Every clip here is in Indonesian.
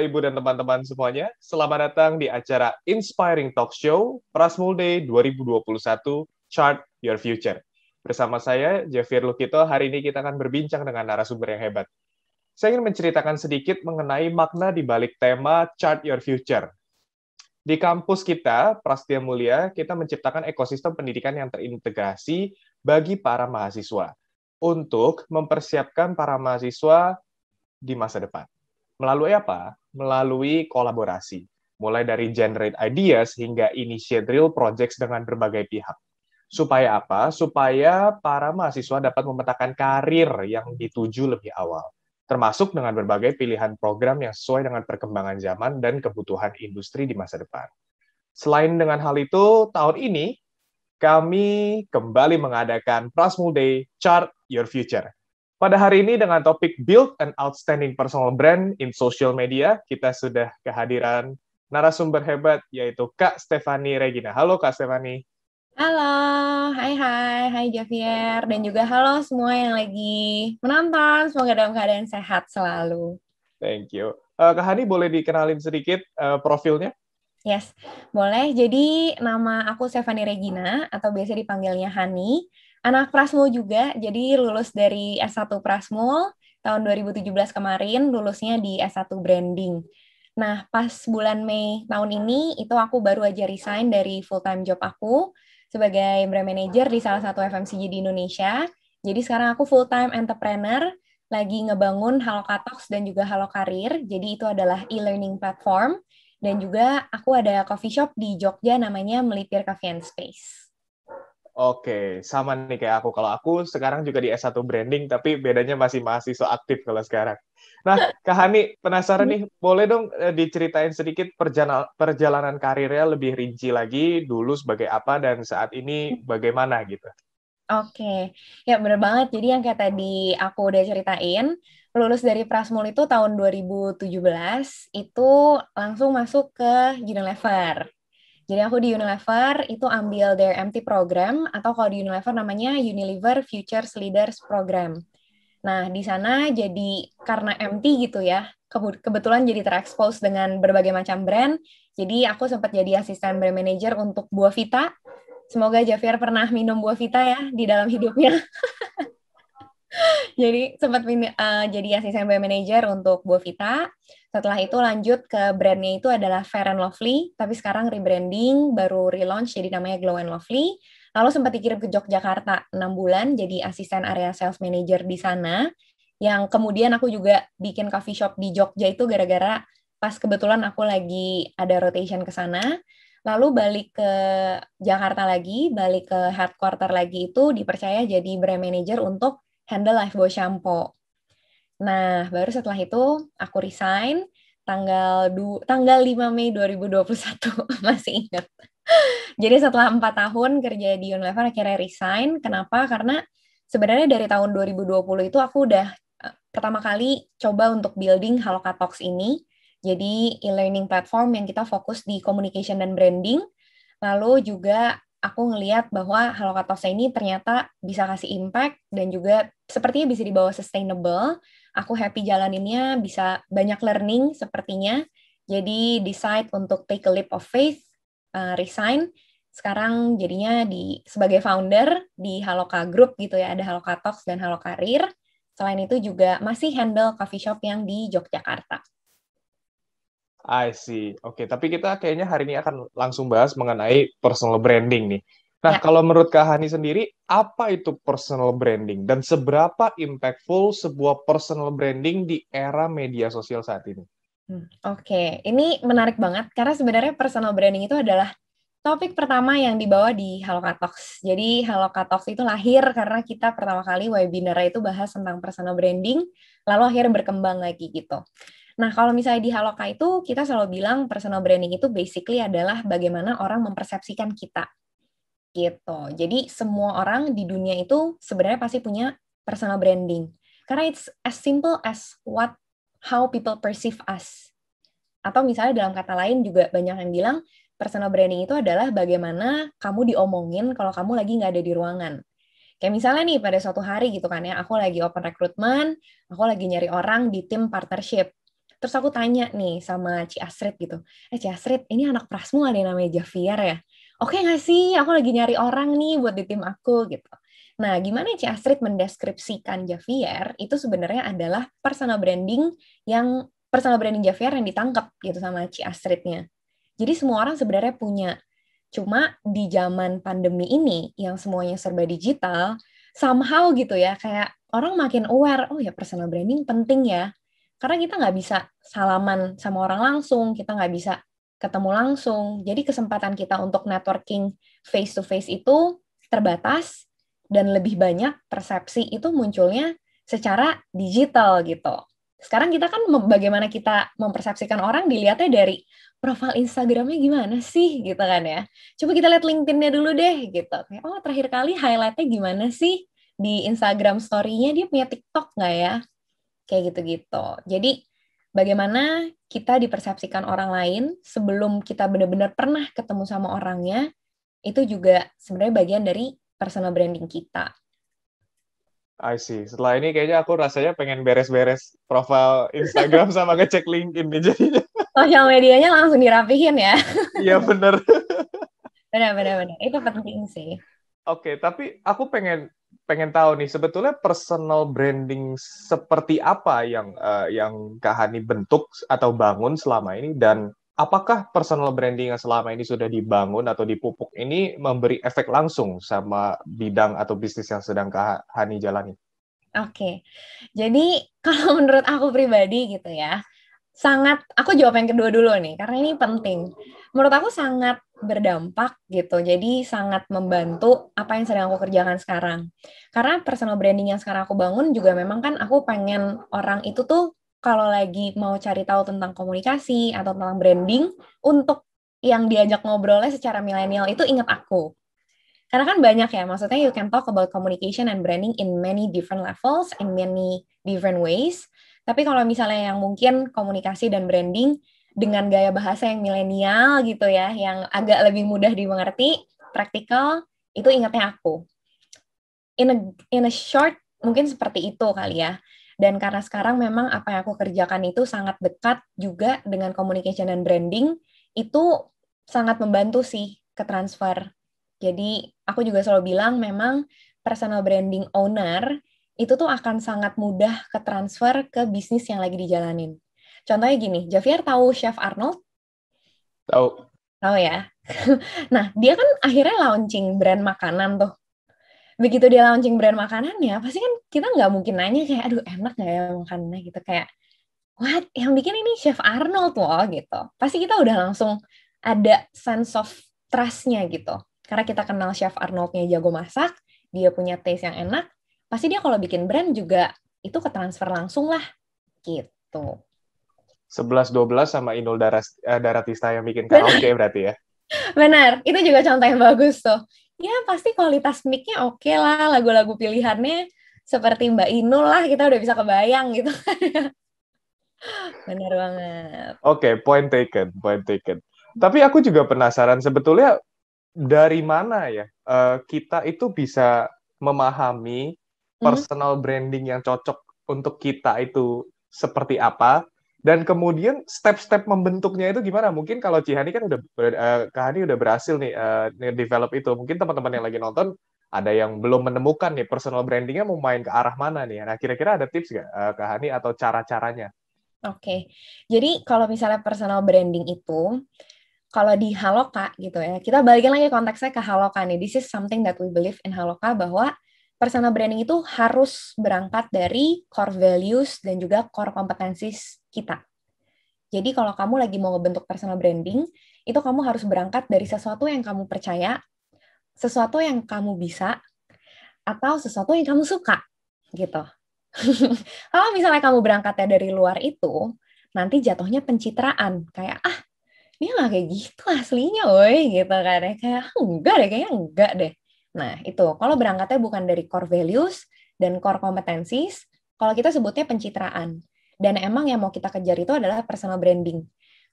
Ibu dan teman-teman semuanya. Selamat datang di acara Inspiring Talk Show Prasmul Day 2021 Chart Your Future. Bersama saya, Javier Lukito, hari ini kita akan berbincang dengan narasumber yang hebat. Saya ingin menceritakan sedikit mengenai makna di balik tema Chart Your Future. Di kampus kita, Prasetya Mulia, kita menciptakan ekosistem pendidikan yang terintegrasi bagi para mahasiswa untuk mempersiapkan para mahasiswa di masa depan. Melalui apa? Melalui kolaborasi. Mulai dari generate ideas hingga initiate real projects dengan berbagai pihak. Supaya apa? Supaya para mahasiswa dapat memetakan karir yang dituju lebih awal. Termasuk dengan berbagai pilihan program yang sesuai dengan perkembangan zaman dan kebutuhan industri di masa depan. Selain dengan hal itu, tahun ini kami kembali mengadakan Prasmul Day Chart Your Future. Pada hari ini dengan topik Build an Outstanding Personal Brand in Social Media, kita sudah kehadiran narasumber hebat, yaitu Kak Stephanie Regina. Halo Kak Stephanie. Halo, hai Javier, dan juga halo semua yang lagi menonton, semoga dalam keadaan sehat selalu. Thank you. Kak Hani, boleh dikenalin sedikit profilnya? Yes, boleh. Jadi nama aku Stephanie Regina, atau biasa dipanggilnya Hani. Anak Prasmul juga, jadi lulus dari S1 Prasmul tahun 2017 kemarin, lulusnya di S1 Branding. Nah, pas bulan Mei tahun ini, itu aku baru aja resign dari full-time job aku sebagai brand manager di salah satu FMCG di Indonesia. Jadi sekarang aku full-time entrepreneur, lagi ngebangun Haloka Talks dan juga Halo Karir. Jadi itu adalah e-learning platform. Dan juga aku ada coffee shop di Jogja namanya Melipir Cafe and Space. Oke, sama nih kayak aku. Kalau aku sekarang juga di S1 Branding, tapi bedanya masih mahasiswa aktif kalau sekarang. Nah, Kak Hani, penasaran nih, boleh dong diceritain sedikit perjalanan karirnya lebih rinci lagi, dulu sebagai apa dan saat ini bagaimana gitu. Oke, ya bener banget. Jadi yang kayak tadi aku udah ceritain, lulus dari Prasmul itu tahun 2017, itu langsung masuk ke Unilever. Jadi aku di Unilever itu ambil their MT program, atau kalau di Unilever namanya Unilever Futures Leaders Program. Nah, di sana jadi karena MT gitu ya, kebetulan jadi terekspos dengan berbagai macam brand. Jadi aku sempat jadi asisten brand manager untuk Buah Vita. Semoga Javier pernah minum Buah Vita ya di dalam hidupnya. Jadi sempat jadi asisten brand manager untuk Buah Vita. Setelah itu lanjut ke brandnya itu adalah Fair and Lovely, tapi sekarang rebranding, baru relaunch jadi namanya Glow and Lovely. Lalu sempat dikirim ke Yogyakarta 6 bulan jadi asisten area sales manager di sana. Yang kemudian aku juga bikin coffee shop di Jogja itu gara-gara pas kebetulan aku lagi ada rotation ke sana. Lalu balik ke Jakarta lagi, balik ke headquarter lagi itu dipercaya jadi brand manager untuk handle Lifebuoy Shampoo. Nah, baru setelah itu aku resign tanggal 5 Mei 2021, masih ingat. Jadi setelah 4 tahun kerja di Unilever akhirnya resign. Kenapa? Karena sebenarnya dari tahun 2020 itu aku udah pertama kali coba untuk building Haloka Talks ini. Jadi e-learning platform yang kita fokus di communication dan branding. Lalu juga aku ngelihat bahwa Haloka Talks ini ternyata bisa kasih impact dan juga sepertinya bisa dibawa sustainable. Aku happy jalaninnya, bisa banyak learning sepertinya. Jadi decide untuk take a leap of faith, resign. Sekarang jadinya sebagai founder di Haloka Group gitu ya, ada Haloka Talks dan Halo Karir. Selain itu juga masih handle coffee shop yang di Yogyakarta. I see. Oke, tapi kita kayaknya hari ini akan langsung bahas mengenai personal branding nih. Nah, Ya. kalau menurut Kak Hani sendiri, apa itu personal branding dan seberapa impactful sebuah personal branding di era media sosial saat ini? Oke, ini menarik banget karena sebenarnya personal branding itu adalah topik pertama yang dibawa di Haloka Talks. Jadi Haloka Talks itu lahir karena kita pertama kali webinar itu bahas tentang personal branding, lalu akhirnya berkembang lagi gitu. Nah, kalau misalnya di Haloka itu kita selalu bilang personal branding itu basically adalah bagaimana orang mempersepsikan kita. Gitu. Jadi semua orang di dunia itu sebenarnya pasti punya personal branding. Karena it's as simple as how people perceive us. Atau misalnya dalam kata lain juga banyak yang bilang personal branding itu adalah bagaimana kamu diomongin kalau kamu lagi nggak ada di ruangan. Kayak misalnya nih pada suatu hari gitu kan ya, aku lagi open recruitment, aku lagi nyari orang di tim partnership. Terus aku tanya nih sama Ci Astrid gitu, Ci Astrid, ini anak Prasmul ada yang namanya Javier ya? Oke nggak sih? Aku lagi nyari orang nih buat di tim aku gitu. Nah, gimana Ci Astrid mendeskripsikan Javier itu sebenarnya adalah personal branding Javier yang ditangkap gitu sama Ci Astridnya. Jadi semua orang sebenarnya punya. Cuma di zaman pandemi ini yang semuanya serba digital, somehow gitu ya, kayak orang makin aware, oh ya personal branding penting ya. Karena kita nggak bisa salaman sama orang langsung, kita nggak bisa ketemu langsung. Jadi kesempatan kita untuk networking face to face itu terbatas dan lebih banyak persepsi itu munculnya secara digital gitu. Sekarang kita kan bagaimana kita mempersepsikan orang dilihatnya dari profil Instagramnya gimana sih gitu kan ya. Coba kita lihat LinkedIn-nya dulu deh gitu. Kayak, oh terakhir kali highlight-nya gimana sih di Instagram story-nya, dia punya TikTok nggak ya? Kayak gitu-gitu. Jadi bagaimana kita dipersepsikan orang lain sebelum kita benar-benar pernah ketemu sama orangnya, itu juga sebenarnya bagian dari personal branding kita. I see. Setelah ini kayaknya aku rasanya pengen beres-beres profil Instagram sama ngecek LinkedIn nih jadinya. Sosial medianya langsung dirapihin ya. Iya bener. Benar-benar. Itu penting sih. Oke, tapi aku pengen tahu nih sebetulnya personal branding seperti apa yang Kak Hani bentuk atau bangun selama ini, dan apakah personal branding yang selama ini sudah dibangun atau dipupuk ini memberi efek langsung sama bidang atau bisnis yang sedang Kak Hani jalani? Oke, jadi kalau menurut aku pribadi gitu ya, aku jawab yang kedua dulu nih, karena ini penting. Menurut aku sangat berdampak gitu, jadi sangat membantu apa yang sedang aku kerjakan sekarang. Karena personal branding yang sekarang aku bangun juga memang kan aku pengen orang itu tuh kalau lagi mau cari tahu tentang komunikasi atau tentang branding, untuk yang diajak ngobrolnya secara milenial itu ingat aku. Karena kan banyak ya, maksudnya you can talk about communication and branding in many different levels, in many different ways. Tapi kalau misalnya yang mungkin komunikasi dan branding dengan gaya bahasa yang milenial gitu ya, yang agak lebih mudah dimengerti, praktikal, itu ingatnya aku. In a short, mungkin seperti itu kali ya. Dan karena sekarang memang apa yang aku kerjakan itu sangat dekat juga dengan communication dan branding, itu sangat membantu sih ke transfer. Jadi aku juga selalu bilang memang personal branding owner itu tuh akan sangat mudah ke transfer ke bisnis yang lagi dijalanin. Contohnya gini, Javier tahu Chef Arnold? Tahu. Tahu ya. Nah, dia kan akhirnya launching brand makanan tuh. Begitu dia launching brand makanannya, pasti kan kita nggak mungkin nanya kayak, aduh enak nggak ya makanannya gitu. Kayak, what? Yang bikin ini Chef Arnold loh gitu. Pasti kita udah langsung ada sense of trust-nya gitu. Karena kita kenal Chef Arnold-nya jago masak, dia punya taste yang enak, pasti dia kalau bikin brand juga itu ke transfer langsung lah gitu. 11-12 sama Inul Daratista yang bikin karaoke berarti ya? Benar, itu juga contoh yang bagus tuh. Ya pasti kualitas mic-nya oke lah, lagu-lagu pilihannya seperti Mbak Inul lah, kita udah bisa kebayang gitu. Benar banget. Oke, point taken, point taken. Tapi aku juga penasaran sebetulnya dari mana ya kita itu bisa memahami personal branding yang cocok untuk kita itu seperti apa, dan kemudian step-step membentuknya itu gimana? Mungkin kalau Cihani kan Kak Hani udah berhasil nih develop itu. Mungkin teman-teman yang lagi nonton ada yang belum menemukan nih personal brandingnya mau main ke arah mana nih. Nah, kira-kira ada tips nggak Kak Hani atau cara-caranya? Oke, jadi kalau misalnya personal branding itu, kalau di Haloka gitu ya, kita balikin lagi konteksnya ke Haloka nih. This is something that we believe in Haloka, bahwa personal branding itu harus berangkat dari core values dan juga core competencies kita. Jadi kalau kamu lagi mau ngebentuk personal branding, itu kamu harus berangkat dari sesuatu yang kamu percaya, sesuatu yang kamu bisa, atau sesuatu yang kamu suka, gitu. Kalau misalnya kamu berangkatnya dari luar itu, nanti jatuhnya pencitraan. Kayak, dia nggak kayak gitu aslinya, woi, gitu kan. Kayak, enggak deh, kayaknya enggak deh. Nah, itu. Kalau berangkatnya bukan dari core values dan core competencies, kalau kita sebutnya pencitraan. Dan emang yang mau kita kejar itu adalah personal branding.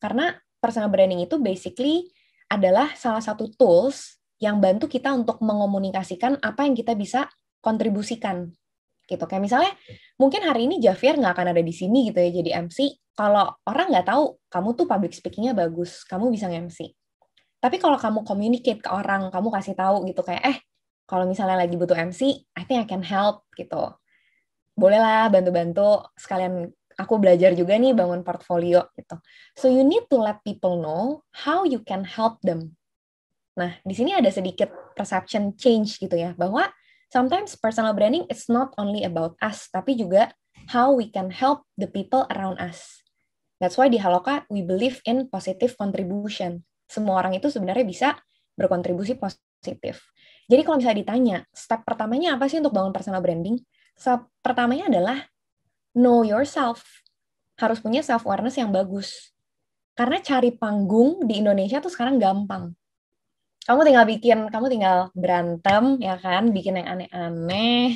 Karena personal branding itu basically adalah salah satu tools yang bantu kita untuk mengomunikasikan apa yang kita bisa kontribusikan gitu. Kayak misalnya mungkin hari ini Javier nggak akan ada di sini gitu ya jadi MC, Kalau orang nggak tahu, kamu tuh public speaking-nya bagus, kamu bisa nge-MC. Tapi kalau kamu communicate ke orang, kamu kasih tahu gitu kayak, kalau misalnya lagi butuh MC, I think I can help gitu. Bolehlah bantu-bantu, sekalian aku belajar juga nih bangun portfolio gitu. So you need to let people know how you can help them. Nah, di sini ada sedikit perception change gitu ya, bahwa sometimes personal branding it's not only about us, tapi juga how we can help the people around us. That's why di Haloka we believe in positive contribution. Semua orang itu sebenarnya bisa berkontribusi positif. Jadi kalau misalnya ditanya, step pertamanya apa sih untuk bangun personal branding? Step pertamanya adalah know yourself. Harus punya self-awareness yang bagus. Karena cari panggung di Indonesia tuh sekarang gampang. Kamu tinggal berantem, ya kan? Bikin yang aneh-aneh,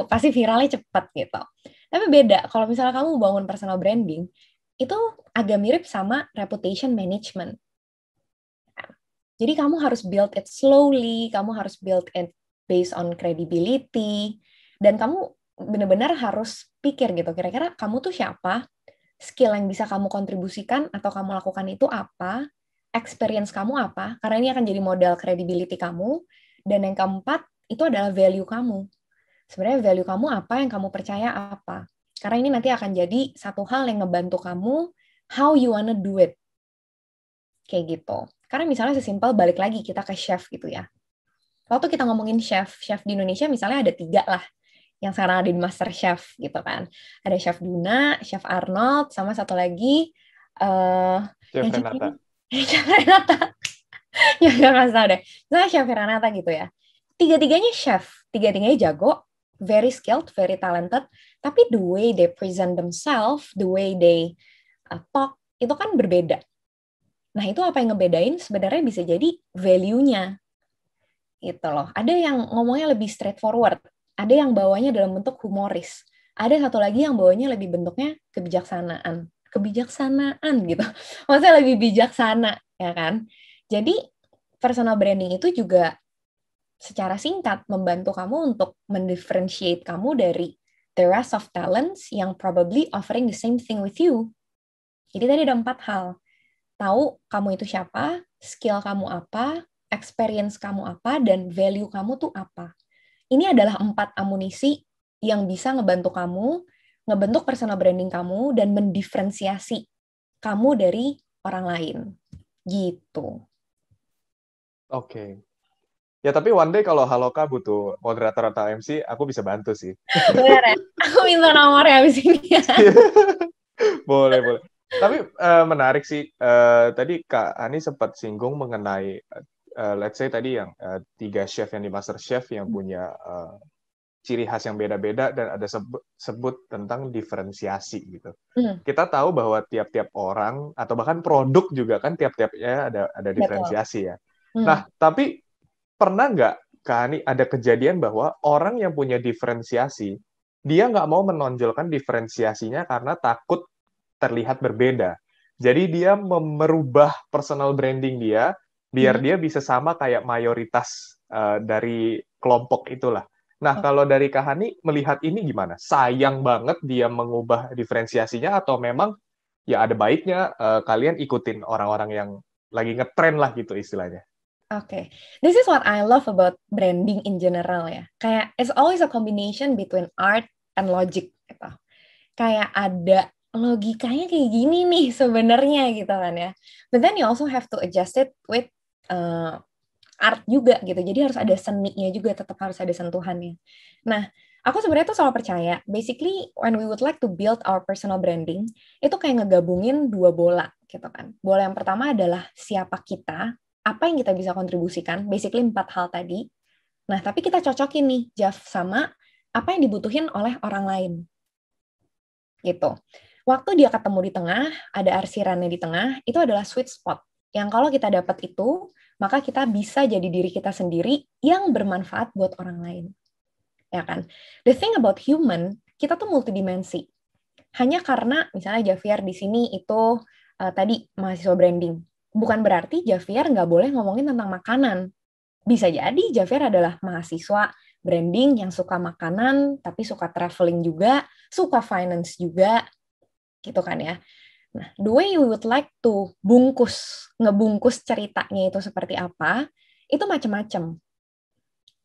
pasti viralnya cepet gitu. Tapi beda, kalau misalnya kamu bangun personal branding, itu agak mirip sama reputation management. Jadi kamu harus build it slowly, kamu harus build it based on credibility, dan kamu benar-benar harus pikir gitu, kira-kira kamu tuh siapa, skill yang bisa kamu kontribusikan atau kamu lakukan itu apa, experience kamu apa, karena ini akan jadi modal credibility kamu, dan yang keempat, itu adalah value kamu. Sebenarnya value kamu apa, yang kamu percaya apa. Karena ini nanti akan jadi satu hal yang ngebantu kamu, how you wanna do it. Kayak gitu. Karena misalnya sesimpel balik lagi kita ke chef gitu ya. Waktu kita ngomongin chef di Indonesia misalnya ada 3 lah yang sekarang ada di Master Chef gitu kan. Ada Chef Duna, Chef Arnold, sama satu lagi Chef yang Renata. Chef Renata. Ya nggak kasih deh. Misalnya Chef Renata gitu ya. Tiga-tiganya chef, tiga-tiganya jago, very skilled, very talented, tapi the way they present themselves, the way they talk, itu kan berbeda. Nah, itu apa yang ngebedain sebenarnya bisa jadi value-nya. Gitu loh. Ada yang ngomongnya lebih straightforward, ada yang bawanya dalam bentuk humoris. Ada satu lagi yang bawanya lebih bentuknya kebijaksanaan. Kebijaksanaan gitu. Maksudnya lebih bijaksana, ya kan? Jadi, personal branding itu juga secara singkat membantu kamu untuk mendifferentiate kamu dari the rest of talents yang probably offering the same thing with you. Jadi tadi ada 4 hal. Tahu kamu itu siapa, skill kamu apa, experience kamu apa, dan value kamu tuh apa. Ini adalah 4 amunisi yang bisa ngebantu kamu, ngebentuk personal branding kamu, dan mendiferensiasi kamu dari orang lain. Gitu. Oke. Ya, tapi one day kalau Haloka butuh moderator atau MC, aku bisa bantu sih. Bener ya? Aku minta nomornya abis ini ya. Boleh, boleh. Tapi menarik sih. Tadi Kak Ani sempat singgung mengenai, let's say tadi yang 3 chef yang di Master Chef yang punya ciri khas yang beda-beda dan ada sebut tentang diferensiasi gitu. Kita tahu bahwa tiap-tiap orang atau bahkan produk juga kan tiap-tiapnya ada diferensiasi ya. Nah, tapi pernah nggak Kak Ani ada kejadian bahwa orang yang punya diferensiasi, dia nggak mau menonjolkan diferensiasinya karena takut terlihat berbeda. Jadi dia merubah personal branding dia biar dia bisa sama kayak mayoritas dari kelompok itulah. Nah, kalau dari Kak Hani melihat ini gimana? Sayang banget dia mengubah diferensiasinya atau memang ya ada baiknya kalian ikutin orang-orang yang lagi ngetren lah gitu istilahnya. Oke, this is what I love about branding in general ya. Kayak it's always a combination between art and logic gitu. Kayak ada logikanya kayak gini nih sebenarnya gitu kan ya. But then you also have to adjust it with art juga gitu. Jadi harus ada seninya juga, tetap harus ada sentuhannya. Nah, aku sebenarnya tuh selalu percaya, basically when we would like to build our personal branding, itu kayak ngegabungin 2 bola gitu kan. Bola yang pertama adalah siapa kita, apa yang kita bisa kontribusikan, basically 4 hal tadi. Nah, tapi kita cocokin nih, Jeff, sama apa yang dibutuhin oleh orang lain. Gitu. Waktu dia ketemu di tengah, ada arsirannya di tengah, itu adalah sweet spot. Yang kalau kita dapat itu, maka kita bisa jadi diri kita sendiri yang bermanfaat buat orang lain. Ya kan? The thing about human, kita tuh multidimensi. Hanya karena misalnya Javier di sini itu tadi mahasiswa branding. Bukan berarti Javier nggak boleh ngomongin tentang makanan. Bisa jadi Javier adalah mahasiswa branding yang suka makanan, tapi suka traveling juga, suka finance juga. gitu kan ya. Nah, the way you would like to ngebungkus ceritanya itu seperti apa, itu macam-macam.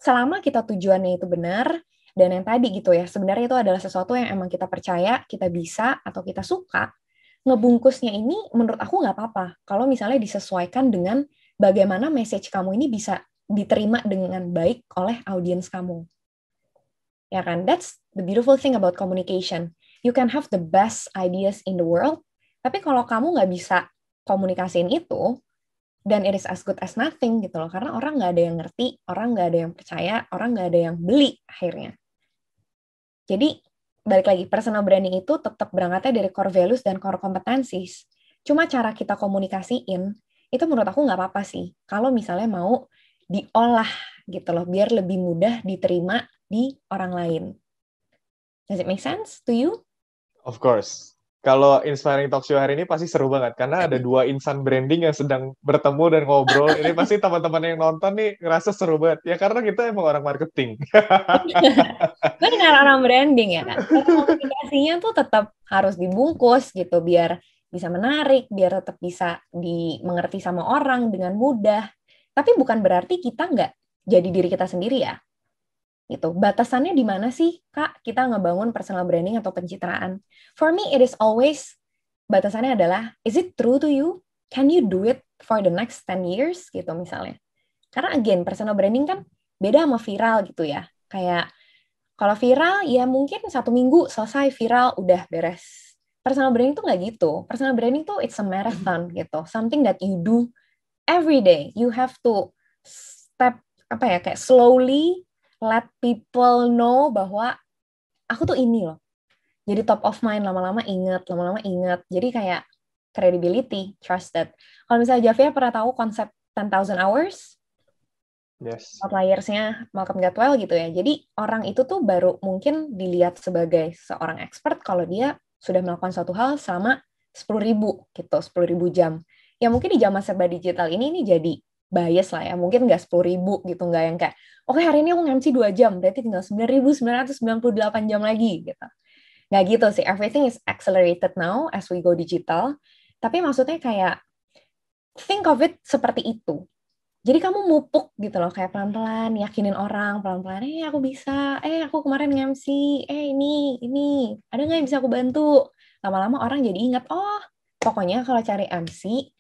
Selama kita tujuannya itu benar, dan yang tadi gitu ya, sebenarnya itu adalah sesuatu yang emang kita percaya, kita bisa, atau kita suka, ngebungkusnya ini menurut aku nggak apa-apa. Kalau misalnya disesuaikan dengan bagaimana message kamu ini bisa diterima dengan baik oleh audiens kamu. Ya kan? That's the beautiful thing about communication. You can have the best ideas in the world, tapi kalau kamu nggak bisa komunikasiin itu, dan it is as good as nothing gitu loh. Karena orang nggak ada yang ngerti, orang nggak ada yang percaya, orang nggak ada yang beli akhirnya. Jadi, balik lagi, personal branding itu tetap berangkatnya dari core values dan core competencies. Cuma cara kita komunikasiin, itu menurut aku nggak apa-apa sih. Kalau misalnya mau diolah gitu loh, biar lebih mudah diterima di orang lain. Does it make sense to you? Of course. Kalau Inspiring Talk Show hari ini pasti seru banget, karena ada dua insan branding yang sedang bertemu dan ngobrol. Ini pasti teman-teman yang nonton nih ngerasa seru banget. Ya karena kita emang orang marketing. Benar, orang branding ya kan. Komunikasinya tuh tetap harus dibungkus gitu, biar bisa menarik, biar tetap bisa dimengerti sama orang dengan mudah. Tapi bukan berarti kita nggak jadi diri kita sendiri ya. Gitu. Batasannya di mana sih, Kak, kita ngebangun personal branding atau pencitraan? For me, it is always, batasannya adalah, is it true to you? Can you do it for the next 10 years? Gitu misalnya. Karena again, personal branding kan beda sama viral gitu ya. Kayak, kalau viral, ya mungkin 1 minggu selesai viral, udah beres. Personal branding tuh nggak gitu. Personal branding tuh it's a marathon gitu. Something that you do every day. You have to kayak slowly let people know bahwa aku tuh ini loh. Jadi top of mind, lama-lama inget. Jadi kayak credibility, trusted. Kalau misalnya Javia pernah tahu konsep 10,000 hours? Yes. Outliers-nya Malcolm Gladwell gitu ya. Jadi orang itu tuh baru mungkin dilihat sebagai seorang expert kalau dia sudah melakukan suatu hal selama 10.000 gitu, 10.000 jam. Ya mungkin di zaman serba digital ini jadi bias lah ya. Mungkin nggak 10.000 gitu, nggak yang kayak, oke hari ini aku nge-MC 2 jam, berarti tinggal 9.998 jam lagi gitu. Nggak gitu sih, everything is accelerated now as we go digital. Tapi maksudnya kayak, think of it seperti itu. Jadi kamu mupuk gitu loh, kayak pelan-pelan, yakinin orang, pelan-pelan, aku bisa, aku kemarin nge-MC, ini, ada nggak yang bisa aku bantu? Lama-lama orang jadi ingat, oh, pokoknya kalau cari MC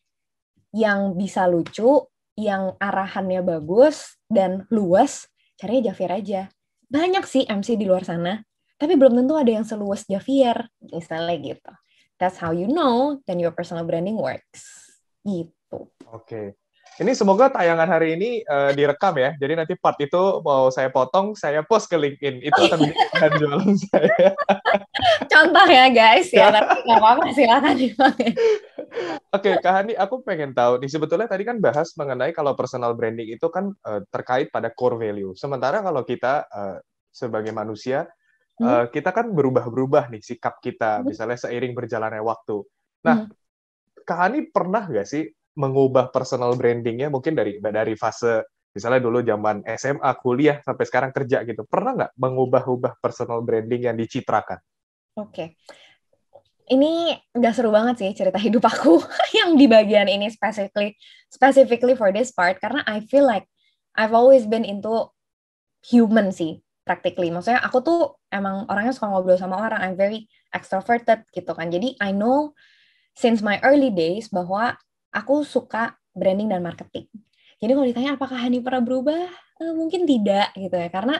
yang bisa lucu, yang arahannya bagus, dan luas, carinya Javier aja. Banyak sih MC di luar sana, tapi belum tentu ada yang seluas Javier, misalnya gitu. That's how you know, then your personal branding works. Gitu. Oke. Ini semoga tayangan hari ini direkam ya. Jadi nanti part itu mau saya potong, saya post ke LinkedIn. Itu akan menjadi bahan jualan saya. Contoh ya guys, ya tapi nggak apa-apa, silakan dipakai. Oke, Kak Hani, aku pengen tahu nih, sebetulnya tadi kan bahas mengenai kalau personal branding itu kan terkait pada core value. Sementara kalau kita sebagai manusia, kita kan berubah-berubah nih sikap kita, misalnya seiring berjalannya waktu. Nah, Kak Hani pernah nggak sih mengubah personal branding-nya mungkin dari fase misalnya dulu zaman SMA, kuliah, sampai sekarang kerja gitu. Pernah nggak mengubah-ubah personal branding yang dicitrakan? Oke. Ini udah seru banget sih cerita hidup aku yang di bagian ini specifically for this part, karena I feel like I've always been into human sih, practically. Maksudnya aku tuh emang orangnya suka ngobrol sama orang, I'm very extroverted gitu kan. Jadi I know since my early days bahwa aku suka branding dan marketing. Jadi kalau ditanya apakah Hani pernah berubah, mungkin tidak gitu ya. Karena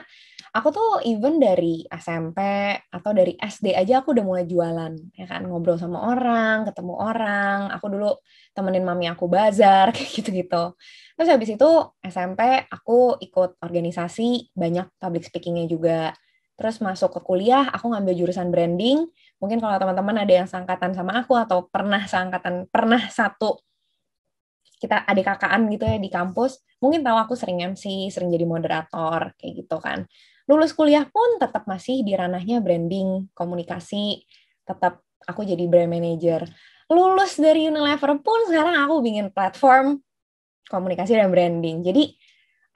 aku tuh even dari SMP atau dari SD aja aku udah mulai jualan, ya kan, ngobrol sama orang, ketemu orang. Aku dulu temenin mami aku bazar kayak gitu-gitu. Terus habis itu SMP aku ikut organisasi, banyak public speaking-nya juga. Terus masuk ke kuliah, aku ngambil jurusan branding. Mungkin kalau teman-teman ada yang seangkatan sama aku atau pernah satu kita adik kakaan gitu ya di kampus, mungkin tahu aku sering MC, sering jadi moderator, kayak gitu kan. Lulus kuliah pun tetap masih di ranahnya branding, komunikasi, tetap aku jadi brand manager. Lulus dari Unilever pun sekarang aku bikin platform komunikasi dan branding. Jadi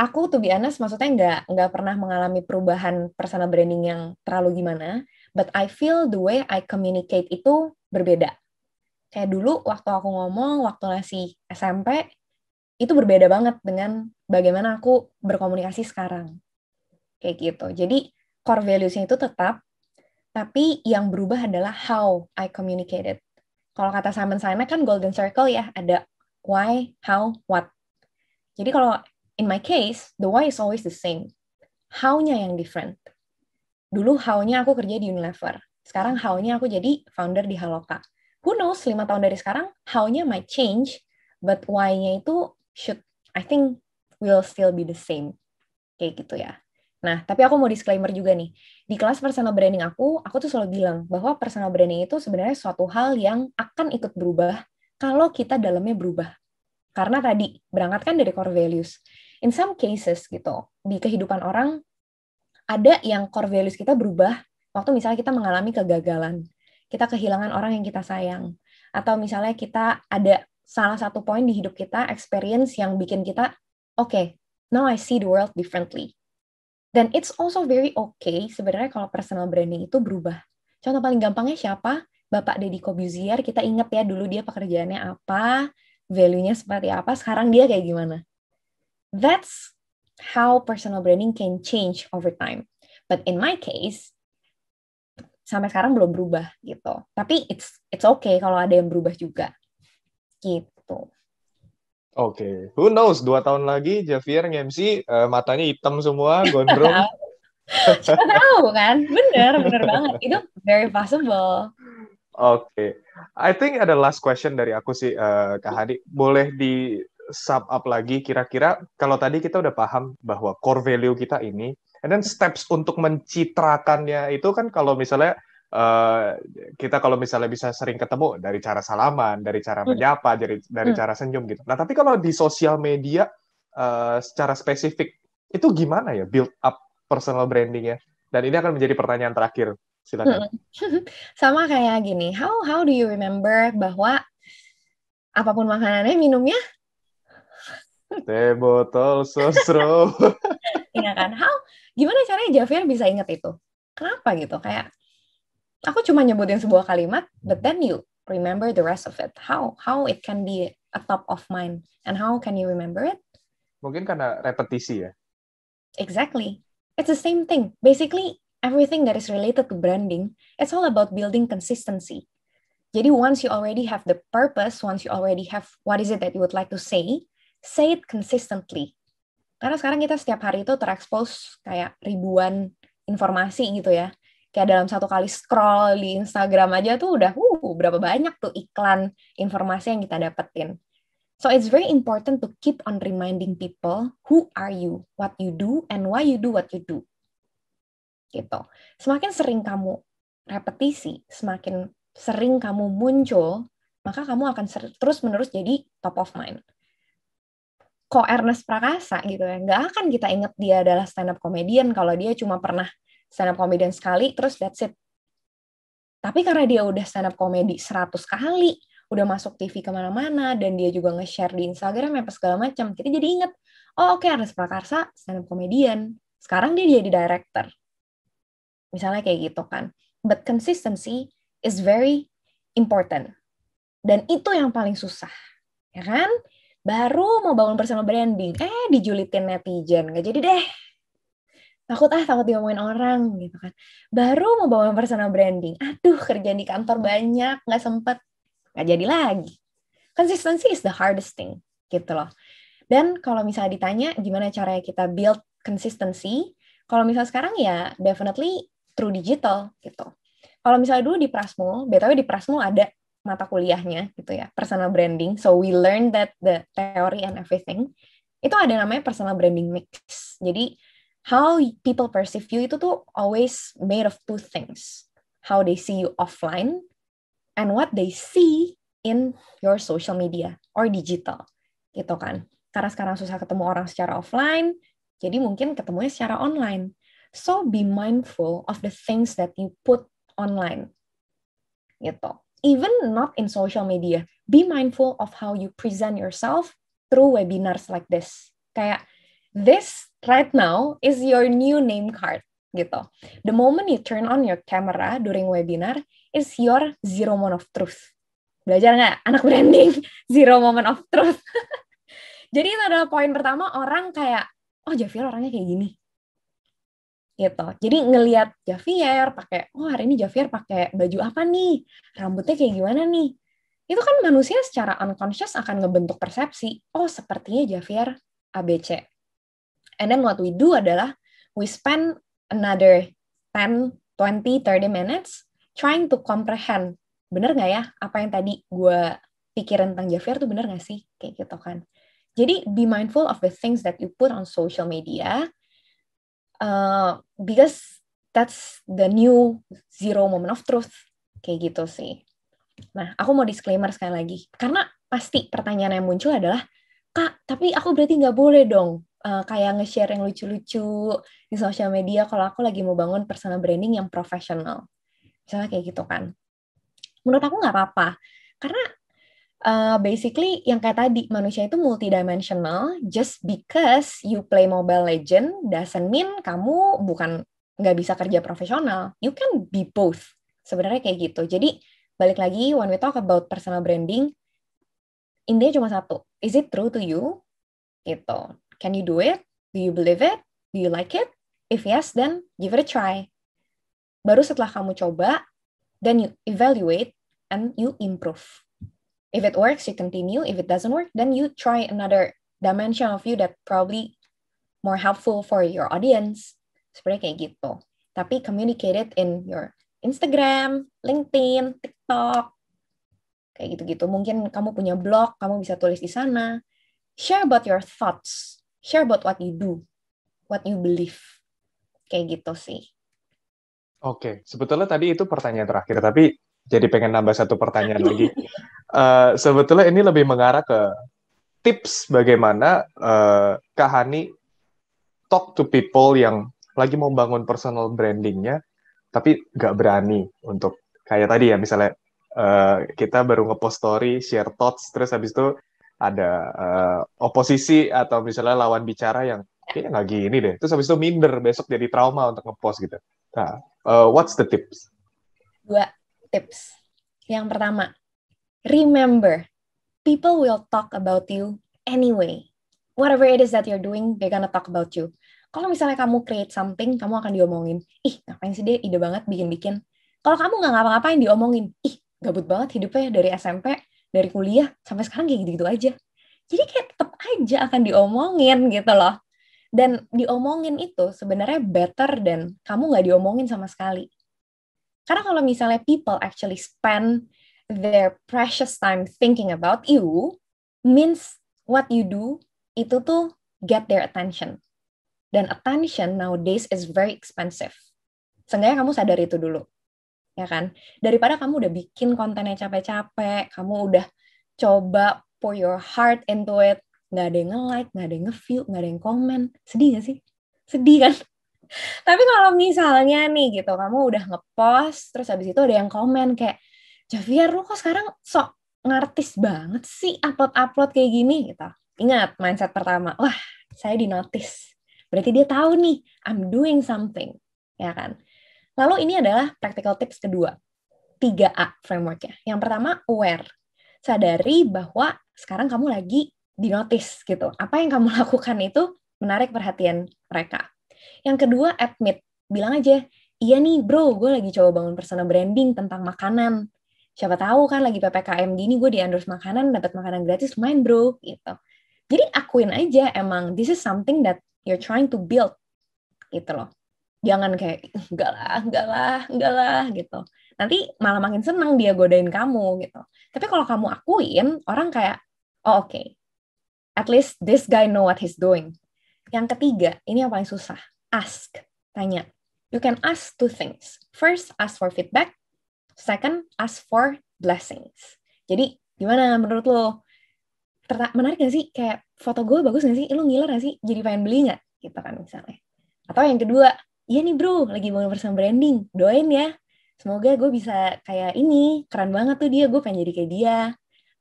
aku to be honest, maksudnya nggak pernah mengalami perubahan personal branding yang terlalu gimana. but I feel the way I communicate itu berbeda. Kayak dulu waktu aku ngomong, waktu masih SMP, itu berbeda banget dengan bagaimana aku berkomunikasi sekarang. Kayak gitu. Jadi core values-nya itu tetap, tapi yang berubah adalah how I communicated. Kalau kata Simon Sinek kan golden circle ya, ada why, how, what. Jadi kalau in my case, the why is always the same. How-nya yang different. Dulu how-nya aku kerja di Unilever. Sekarang how-nya aku jadi founder di Haloka. Who knows, 5 tahun dari sekarang, how-nya might change, but why-nya itu I think will still be the same. Kayak gitu ya. Nah, tapi aku mau disclaimer juga nih. Di kelas personal branding aku tuh selalu bilang bahwa personal branding itu sebenarnya suatu hal yang akan ikut berubah kalau kita dalamnya berubah. Karena tadi, berangkat kan dari core values. In some cases gitu, di kehidupan orang, ada yang core values kita berubah waktu misalnya kita mengalami kegagalan. Kita kehilangan orang yang kita sayang. Atau misalnya kita ada salah satu poin di hidup kita, experience yang bikin kita, okay, now I see the world differently. Dan it's also very okay sebenarnya kalau personal branding itu berubah. Contoh paling gampangnya siapa? Bapak Deddy Corbuzier, kita ingat ya dulu dia pekerjaannya apa, value-nya seperti apa, sekarang dia kayak gimana. That's how personal branding can change over time. But in my case, sampai sekarang belum berubah gitu. Tapi it's okay kalau ada yang berubah juga. Gitu. Oke, who knows, 2 tahun lagi Javier nge-MC, matanya hitam semua, gondrong. Siapa tahu kan? Bener banget. Itu very possible. Oke, I think ada last question dari aku sih, Kak Hadi. Boleh di sum up lagi, kira-kira kalau tadi kita udah paham bahwa core value kita ini, and then steps untuk mencitrakannya itu kan kalau misalnya kita kalau misalnya bisa sering ketemu dari cara salaman, dari cara menyapa, dari cara senyum gitu. Nah, tapi kalau di sosial media secara spesifik itu gimana ya build up personal branding-nya? Dan ini akan menjadi pertanyaan terakhir. Silakan. Sama kayak gini, how do you remember bahwa apapun makanannya, minumnya? Teh botol sosro. Iya kan? Gimana caranya Javier bisa ingat itu? Kenapa gitu? Kayak aku cuma nyebutin sebuah kalimat, but then you remember the rest of it. How it can be a top of mind, and how can you remember it? Mungkin karena repetisi ya. Exactly. It's the same thing. Basically, everything that is related to branding, it's all about building consistency. Jadi once you already have the purpose, once you already have what is it that you would like to say it consistently. Karena sekarang kita setiap hari itu terekspos kayak ribuan informasi gitu ya. Kayak dalam satu kali scroll di Instagram aja tuh udah berapa banyak tuh iklan informasi yang kita dapetin. So it's very important to keep on reminding people who are you, what you do, and why you do what you do. Gitu. Semakin sering kamu repetisi, semakin sering kamu muncul, maka kamu akan terus-menerus jadi top of mind. Ko Ernest Prakasa gitu ya, nggak akan kita ingat dia adalah stand up comedian kalau dia cuma pernah stand up comedian sekali, terus that's it. Tapi karena dia udah stand up comedy 100 kali, udah masuk TV kemana-mana, dan dia juga nge-share di Instagram apa segala macam, kita jadi ingat, oh oke, Ernest Prakasa stand up comedian, sekarang dia jadi director. Misalnya kayak gitu kan. But consistency is very important. Dan itu yang paling susah. Ya kan? Baru mau bangun personal branding, dijulitin netizen. Nggak jadi deh. Takut diomongin orang gitu kan. Baru mau bangun personal branding. Aduh, kerjaan di kantor banyak, nggak sempet. Nggak jadi lagi. Consistency is the hardest thing. Gitu loh. Dan kalau misalnya ditanya gimana caranya kita build consistency, kalau misalnya sekarang ya definitely through digital gitu. Kalau misalnya dulu di Prasmul, BTW di Prasmul ada mata kuliahnya gitu ya, personal branding. So we learn that the theory and everything. Itu ada namanya personal branding mix. Jadi how people perceive you itu tuh always made of two things. How they see you offline and what they see in your social media or digital. Gitu kan. Karena sekarang susah ketemu orang secara offline, jadi mungkin ketemunya secara online. So be mindful of the things that you put online. Gitu. Even not in social media, be mindful of how you present yourself through webinars like this. Kayak, this right now is your new name card. gitu. The moment you turn on your camera during webinar is your zero moment of truth. Belajar nggak anak branding? Zero moment of truth. Jadi itu adalah poin pertama, orang kayak, oh Javier orangnya kayak gini. Gitu. Jadi ngelihat Javier pakai, oh hari ini Javier pakai baju apa nih? Rambutnya kayak gimana nih? Itu kan manusia secara unconscious akan ngebentuk persepsi, oh sepertinya Javier ABC. And then what we do adalah, we spend another 10, 20, 30 minutes trying to comprehend. Bener nggak ya? Apa yang tadi gue pikirin tentang Javier tuh bener nggak sih? Kayak gitu kan. Jadi, be mindful of the things that you put on social media, because that's the new zero moment of truth. Kayak gitu sih. Nah, aku mau disclaimer sekali lagi. Karena pasti pertanyaan yang muncul adalah, Kak, tapi aku berarti nggak boleh dong kayak nge-share yang lucu-lucu di sosial media kalau aku lagi mau bangun personal branding yang profesional. Misalnya kayak gitu kan. Menurut aku nggak apa-apa. Karena basically yang kayak tadi, manusia itu multidimensional. Just because you play Mobile Legend doesn't mean kamu bukan nggak bisa kerja profesional. You can be both. Sebenarnya kayak gitu. Jadi balik lagi, when we talk about personal branding, intinya cuma satu. Is it true to you? Gitu. Can you do it? Do you believe it? Do you like it? If yes, then give it a try. Baru setelah kamu coba, then you evaluate and you improve. If it works, you continue. If it doesn't work, then you try another dimension of you that probably more helpful for your audience. Sebenarnya kayak gitu. Tapi communicate it in your Instagram, LinkedIn, TikTok, kayak gitu-gitu. Mungkin kamu punya blog, kamu bisa tulis di sana. Share about your thoughts. Share about what you do, what you believe. Kayak gitu sih. Oke, sebetulnya tadi itu pertanyaan terakhir, tapi jadi pengen nambah satu pertanyaan lagi. Sebetulnya ini lebih mengarah ke tips bagaimana Kak Hani talk to people yang lagi mau bangun personal brandingnya, tapi nggak berani untuk kayak tadi ya, misalnya kita baru ngepost story, share thoughts, terus habis itu ada oposisi atau misalnya lawan bicara yang kayaknya nggak gini deh, terus habis itu minder, besok jadi trauma untuk ngepost gitu. Nah, what's the tips? 2 tips. Yang pertama, remember, people will talk about you anyway. Whatever it is that you're doing, they're gonna talk about you. Kalau misalnya kamu create something, kamu akan diomongin. Ih, ngapain sih dia ide banget bikin-bikin. Kalau kamu nggak ngapa-ngapain diomongin. Ih, gabut banget hidupnya dari SMP, dari kuliah, sampai sekarang kayak gitu-gitu aja. Jadi kayak tetap aja akan diomongin gitu loh. Dan diomongin itu sebenarnya better than kamu nggak diomongin sama sekali. Karena kalau misalnya people actually spend their precious time thinking about you, means what you do itu tuh get their attention. Dan attention nowadays is very expensive. Seenggaknya kamu sadar itu dulu. Ya kan? Daripada kamu udah bikin kontennya capek-capek, kamu udah coba pour your heart into it, nggak ada yang nge-like, nggak ada yang nge-view, nggak ada yang komen. Sedih nggak sih? Sedih kan? Tapi kalau misalnya nih gitu, kamu udah nge-post, terus habis itu ada yang komen kayak, Javier, lu kok sekarang sok ngartis banget sih upload-upload kayak gini gitu. Ingat, mindset pertama, wah, saya di-notice. Berarti dia tahu nih, I'm doing something. Ya kan? Lalu ini adalah practical tips kedua. 3A framework-nya. Yang pertama, aware. Sadari bahwa sekarang kamu lagi di-notice gitu. Apa yang kamu lakukan itu menarik perhatian mereka. Yang kedua, admit. Bilang aja, iya nih bro, gue lagi coba bangun personal branding tentang makanan. Siapa tahu kan lagi PPKM gini, gue di-endorse makanan, dapat makanan gratis, lumayan bro. Gitu. Jadi akuin aja emang, this is something that you're trying to build. Gitu loh. Jangan kayak, enggak lah, gitu. Nanti malah makin senang dia godain kamu, gitu. Tapi kalau kamu akuin, orang kayak, oh oke, at least this guy know what he's doing. Yang ketiga, ini yang paling susah. Ask, tanya. You can ask 2 things. First, ask for feedback. Second, ask for blessings. Jadi, gimana menurut lo? Menarik gak sih? Kayak, foto gue bagus gak sih? Lo ngiler gak sih? Jadi pengen beli gak? Gitu kan misalnya. Atau yang kedua, iya nih bro, lagi bangun personal branding. Doain ya. Semoga gue bisa kayak ini. Keren banget tuh dia. Gue pengen jadi kayak dia.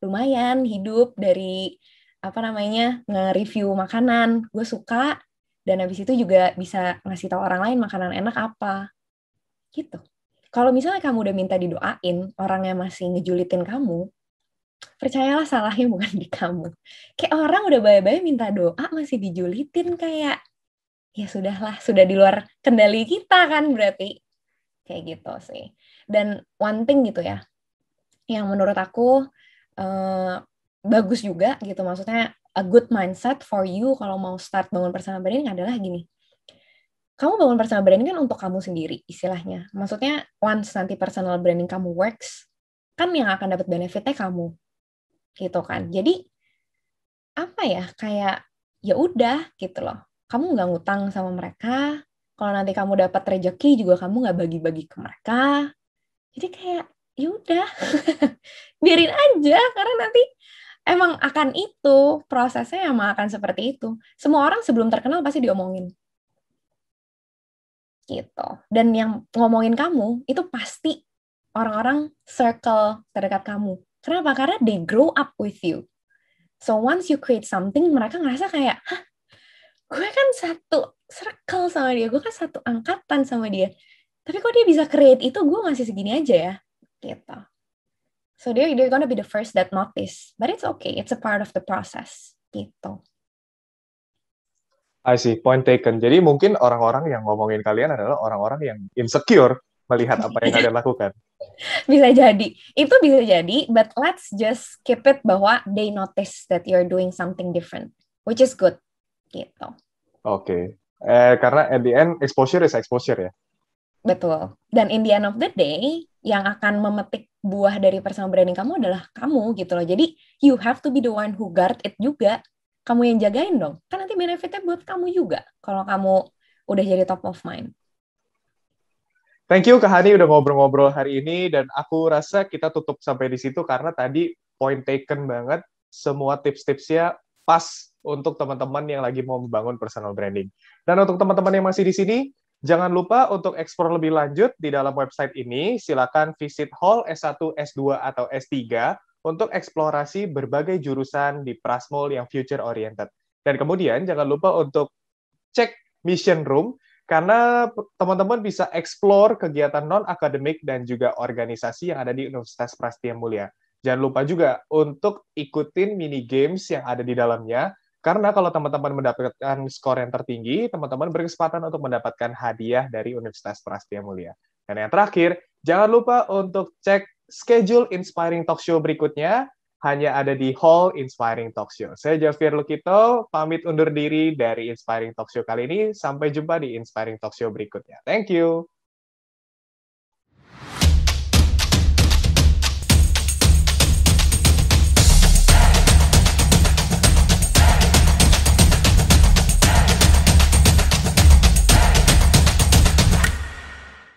Lumayan hidup dari nge-review makanan. Gue suka. Dan habis itu juga bisa ngasih tahu orang lain makanan enak apa. Gitu. Kalau misalnya kamu udah minta didoain, orangnya masih ngejulitin kamu, percayalah salahnya bukan di kamu. Kayak orang udah baik-baik minta doa masih dijulitin, kayak ya sudahlah, sudah di luar kendali kita kan berarti. Kayak gitu sih. Dan one thing gitu ya, yang menurut aku bagus juga gitu, maksudnya a good mindset for you kalau mau start bangun personal branding adalah gini. Kamu bangun personal branding kan untuk kamu sendiri istilahnya. Maksudnya once nanti personal branding kamu works, kan yang akan dapat benefitnya kamu. Gitu kan. Jadi apa ya, kayak ya udah gitu loh. Kamu nggak ngutang sama mereka. Kalau nanti kamu dapat rezeki juga kamu nggak bagi-bagi ke mereka. Jadi kayak ya udah biarin aja, karena nanti emang akan itu prosesnya, emang akan seperti itu. Semua orang sebelum terkenal pasti diomongin gitu. Dan yang ngomongin kamu itu pasti orang-orang circle terdekat kamu. Kenapa? Karena they grow up with you. So once you create something, mereka ngerasa kayak, hah, gue kan satu circle sama dia, gue kan satu angkatan sama dia. Tapi kok dia bisa create itu, gue masih segini aja ya. Gitu. So they're gonna be the first that notice. But it's okay, it's a part of the process. Gitu. I see, point taken. Jadi mungkin orang-orang yang ngomongin kalian adalah orang-orang yang insecure melihat apa yang kalian lakukan. Bisa jadi. Itu bisa jadi, but let's just keep it bahwa they notice that you're doing something different, which is good. Gitu. Oke. Karena at the end, exposure is exposure ya. Betul. Dan in the end of the day, yang akan memetik buah dari personal branding kamu adalah kamu gitu loh. Jadi, you have to be the one who guard it juga. Kamu yang jagain dong. Kan nanti benefitnya buat kamu juga kalau kamu udah jadi top of mind. Thank you Kak Hani udah ngobrol-ngobrol hari ini, dan aku rasa kita tutup sampai di situ karena tadi point taken banget, semua tips-tipsnya pas untuk teman-teman yang lagi mau membangun personal branding. Dan untuk teman-teman yang masih di sini, jangan lupa untuk explore lebih lanjut di dalam website ini. Silakan visit Hall S1, S2, atau S3 untuk eksplorasi berbagai jurusan di Prasmul yang future oriented. Dan kemudian jangan lupa untuk cek mission room, karena teman-teman bisa explore kegiatan non-akademik dan juga organisasi yang ada di Universitas Prastia Mulia. Jangan lupa juga untuk ikutin mini games yang ada di dalamnya, karena kalau teman-teman mendapatkan skor yang tertinggi, teman-teman berkesempatan untuk mendapatkan hadiah dari Universitas Prastia Mulia. Dan yang terakhir, jangan lupa untuk cek schedule Inspiring Talk Show berikutnya, hanya ada di Hall Inspiring Talk Show. Saya Javier Lukito, pamit undur diri dari Inspiring Talk Show kali ini. Sampai jumpa di Inspiring Talk Show berikutnya. Thank you.